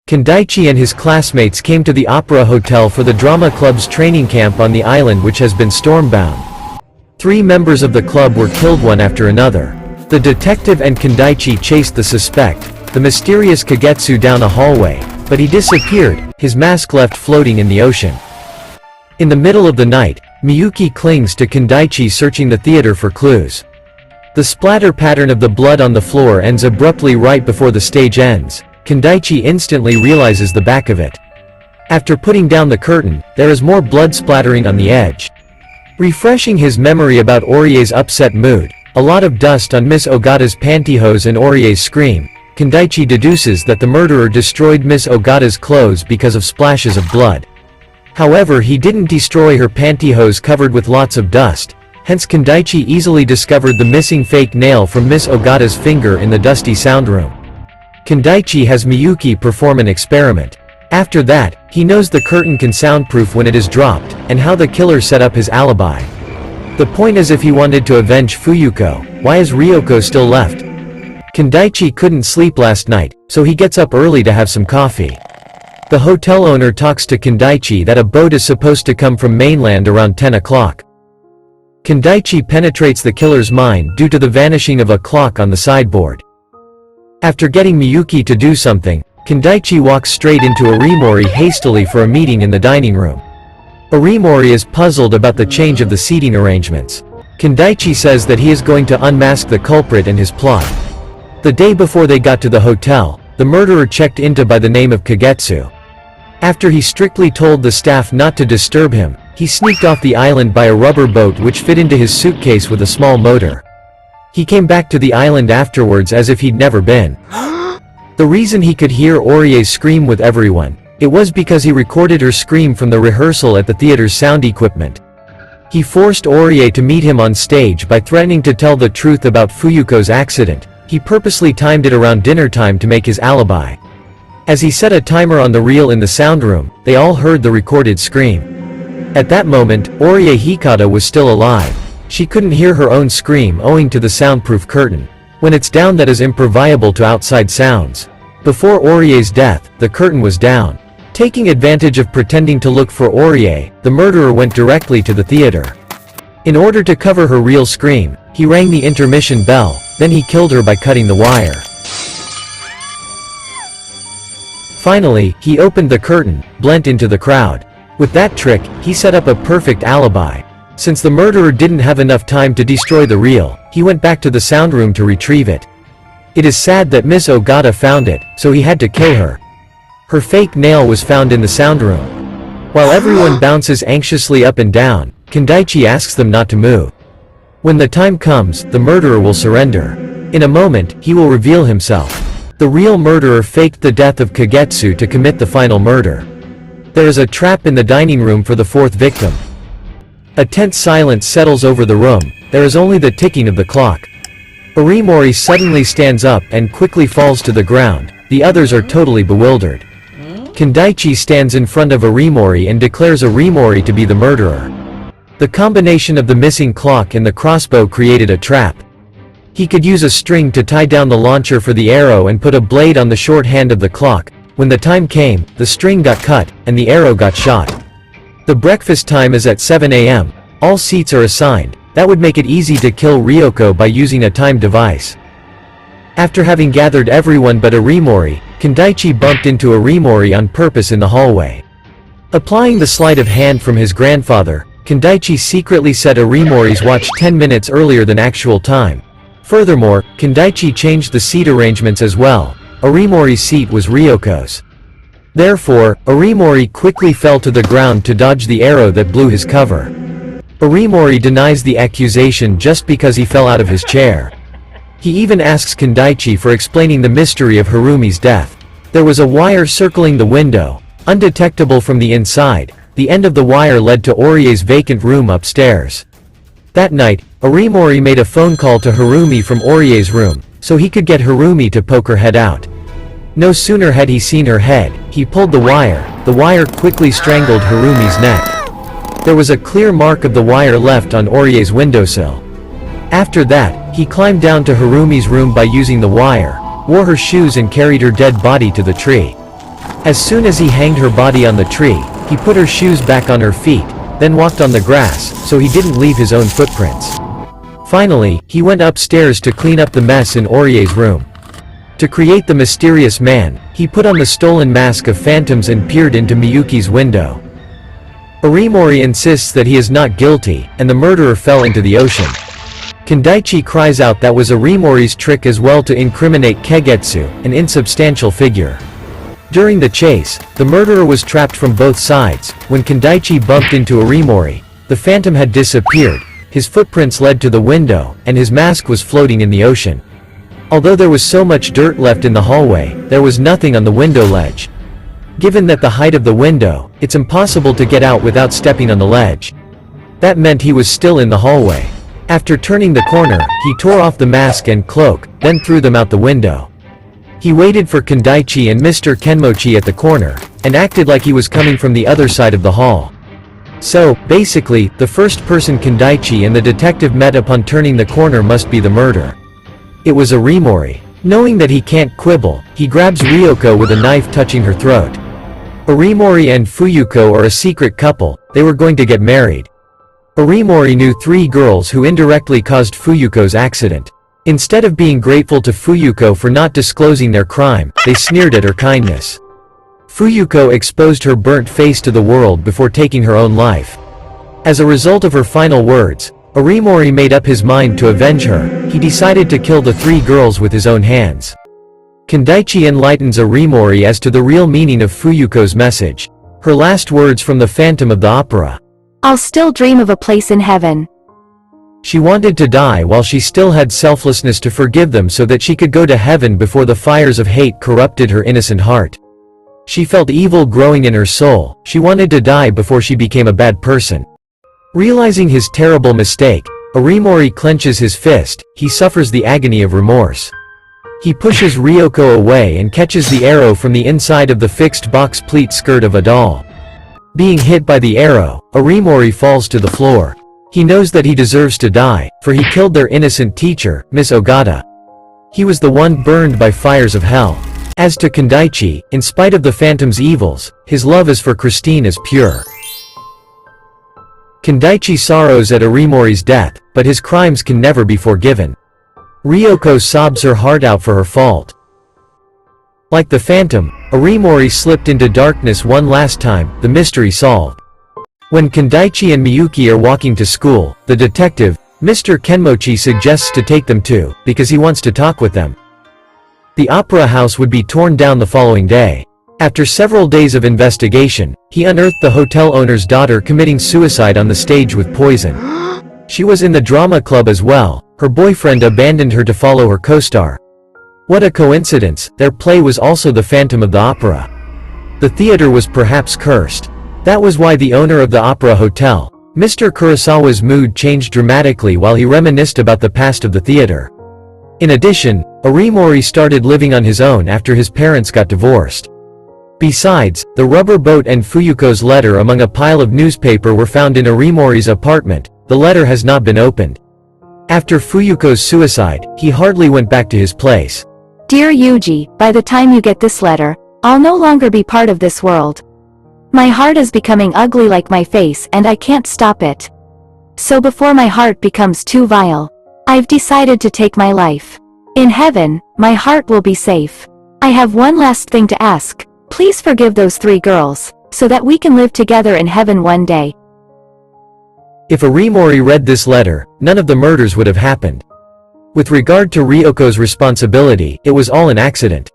Kindaichi and his classmates came to the Opera Hotel for the drama club's training camp on the island, which has been stormbound. 3 members of the club were killed one after another. The detective and Kindaichi chased the suspect, the mysterious Kagetsu, down a hallway, but he disappeared, his mask left floating in the ocean. In the middle of the night, Miyuki clings to Kindaichi, searching the theater for clues. The splatter pattern of the blood on the floor ends abruptly right before the stage ends. Kindaichi instantly realizes the back of it. After putting down the curtain, there is more blood splattering on the edge. Refreshing his memory about Orie's upset mood, a lot of dust on Miss Ogata's pantyhose and Orie's scream, Kindaichi deduces that the murderer destroyed Miss Ogata's clothes because of splashes of blood. However, he didn't destroy her pantyhose covered with lots of dust, hence Kindaichi easily discovered the missing fake nail from Miss Ogata's finger in the dusty sound room. Kindaichi has Miyuki perform an experiment. After that, he knows the curtain can soundproof when it is dropped, and how the killer set up his alibi. The point is, if he wanted to avenge Fuyuko, why is Ryoko still left? Kindaichi couldn't sleep last night, so he gets up early to have some coffee. The hotel owner talks to Kindaichi that a boat is supposed to come from mainland around 10 o'clock. Kindaichi penetrates the killer's mind due to the vanishing of a clock on the sideboard. After getting Miyuki to do something, Kindaichi walks straight into Arimori hastily for a meeting in the dining room. Arimori is puzzled about the change of the seating arrangements. Kindaichi says that he is going to unmask the culprit and his plot. The day before they got to the hotel, the murderer checked into by the name of Kagetsu. After he strictly told the staff not to disturb him, he sneaked off the island by a rubber boat which fit into his suitcase with a small motor. He came back to the island afterwards as if he'd never been. The reason he could hear Orie's scream with everyone, it was because he recorded her scream from the rehearsal at the theater's sound equipment. He forced Orie to meet him on stage by threatening to tell the truth about Fuyuko's accident. He purposely timed it around dinner time to make his alibi. As he set a timer on the reel in the sound room, they all heard the recorded scream. At that moment, Orie Hikata was still alive. She couldn't hear her own scream owing to the soundproof curtain. When it's down, that is imperviable to outside sounds. Before Orie's death, the curtain was down. Taking advantage of pretending to look for Orie, the murderer went directly to the theater. In order to cover her real scream, he rang the intermission bell, then he killed her by cutting the wire. Finally, he opened the curtain, blent into the crowd. With that trick, he set up a perfect alibi. Since the murderer didn't have enough time to destroy the reel, he went back to the sound room to retrieve it. It is sad that Miss Ogata found it, so he had to kill her. Her fake nail was found in the sound room. While everyone bounces anxiously up and down, Kindaichi asks them not to move. When the time comes, the murderer will surrender. In a moment, he will reveal himself. The real murderer faked the death of Kagetsu to commit the final murder. There is a trap in the dining room for the 4th victim. A tense silence settles over the room, there is only the ticking of the clock. Arimori suddenly stands up and quickly falls to the ground, the others are totally bewildered. Kindaichi stands in front of Arimori and declares Arimori to be the murderer. The combination of the missing clock and the crossbow created a trap. He could use a string to tie down the launcher for the arrow and put a blade on the short hand of the clock. When the time came, the string got cut, and the arrow got shot. The breakfast time is at 7 a.m. All seats are assigned. That would make it easy to kill Ryoko by using a time device. After having gathered everyone but Arimori, Kindaichi bumped into Arimori on purpose in the hallway. Applying the sleight of hand from his grandfather, Kindaichi secretly set Arimori's watch 10 minutes earlier than actual time. Furthermore, Kindaichi changed the seat arrangements as well. Arimori's seat was Ryoko's. Therefore, Arimori quickly fell to the ground to dodge the arrow that blew his cover. Arimori denies the accusation just because he fell out of his chair. He even asks Kindaichi for explaining the mystery of Harumi's death. There was a wire circling the window, undetectable from the inside. The end of the wire led to Orie's vacant room upstairs. That night, Arimori made a phone call to Harumi from Orie's room, so he could get Harumi to poke her head out. No sooner had he seen her head, he pulled the wire quickly strangled Harumi's neck. There was a clear mark of the wire left on Orie's windowsill. After that, he climbed down to Harumi's room by using the wire, wore her shoes and carried her dead body to the tree. As soon as he hanged her body on the tree, he put her shoes back on her feet, then walked on the grass, so he didn't leave his own footprints. Finally, he went upstairs to clean up the mess in Orie's room. To create the mysterious man, he put on the stolen mask of phantoms and peered into Miyuki's window. Arimori insists that he is not guilty, and the murderer fell into the ocean. Kindaichi cries out that was Arimori's trick as well to incriminate Kagetsu, an insubstantial figure. During the chase, the murderer was trapped from both sides. When Kindaichi bumped into Arimori, the phantom had disappeared, his footprints led to the window, and his mask was floating in the ocean. Although there was so much dirt left in the hallway, there was nothing on the window ledge. Given that the height of the window, it's impossible to get out without stepping on the ledge. That meant he was still in the hallway. After turning the corner, he tore off the mask and cloak, then threw them out the window. He waited for Kindaichi and Mr. Kenmochi at the corner, and acted like he was coming from the other side of the hall. So, basically, the first person Kindaichi and the detective met upon turning the corner must be the murderer. It was Arimori. Knowing that he can't quibble, he grabs Ryoko with a knife touching her throat. Arimori and Fuyuko are a secret couple, they were going to get married. Arimori knew 3 girls who indirectly caused Fuyuko's accident. Instead of being grateful to Fuyuko for not disclosing their crime, they sneered at her kindness. Fuyuko exposed her burnt face to the world before taking her own life. As a result of her final words, Arimori made up his mind to avenge her. He decided to kill the 3 girls with his own hands. Kindaichi enlightens Arimori as to the real meaning of Fuyuko's message. Her last words from the Phantom of the Opera. I'll still dream of a place in heaven. She wanted to die while she still had selflessness to forgive them so that she could go to heaven before the fires of hate corrupted her innocent heart. She felt evil growing in her soul, she wanted to die before she became a bad person. Realizing his terrible mistake, Arimori clenches his fist, he suffers the agony of remorse. He pushes Ryoko away and catches the arrow from the inside of the fixed box pleat skirt of a doll. Being hit by the arrow, Arimori falls to the floor. He knows that he deserves to die, for he killed their innocent teacher, Miss Ogata. He was the one burned by fires of hell. As to Kindaichi, in spite of the Phantom's evils, his love is for Christine is pure. Kindaichi sorrows at Arimori's death, but his crimes can never be forgiven. Ryoko sobs her heart out for her fault. Like the Phantom, Arimori slipped into darkness one last time, the mystery solved. When Kindaichi and Miyuki are walking to school, the detective, Mr. Kenmochi suggests to take them too, because he wants to talk with them. The opera house would be torn down the following day. After several days of investigation, he unearthed the hotel owner's daughter committing suicide on the stage with poison. She was in the drama club as well, her boyfriend abandoned her to follow her co-star. What a coincidence, their play was also the Phantom of the Opera. The theater was perhaps cursed. That was why the owner of the opera hotel, Mr. Kurosawa's mood changed dramatically while he reminisced about the past of the theater. In addition, Arimori started living on his own after his parents got divorced. Besides, the rubber boat and Fuyuko's letter among a pile of newspaper were found in Arimori's apartment. The letter has not been opened. After Fuyuko's suicide, he hardly went back to his place. Dear Yuji, by the time you get this letter, I'll no longer be part of this world. My heart is becoming ugly like my face and I can't stop it. So before my heart becomes too vile, I've decided to take my life. In heaven, my heart will be safe. I have one last thing to ask. Please forgive those 3 girls, so that we can live together in heaven one day. If Arimori read this letter, none of the murders would have happened. With regard to Ryoko's responsibility, it was all an accident.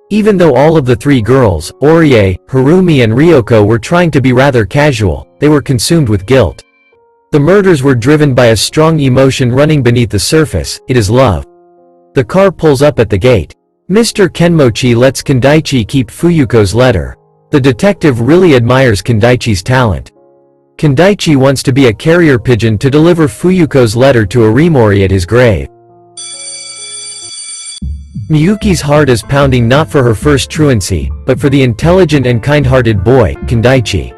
Even though all of the 3 girls, Orie, Harumi and Ryoko were trying to be rather casual, they were consumed with guilt. The murders were driven by a strong emotion running beneath the surface, it is love. The car pulls up at the gate. Mr. Kenmochi lets Kindaichi keep Fuyuko's letter. The detective really admires Kindaichi's talent. Kindaichi wants to be a carrier pigeon to deliver Fuyuko's letter to Arimori at his grave. Miyuki's heart is pounding not for her first truancy, but for the intelligent and kind-hearted boy, Kindaichi.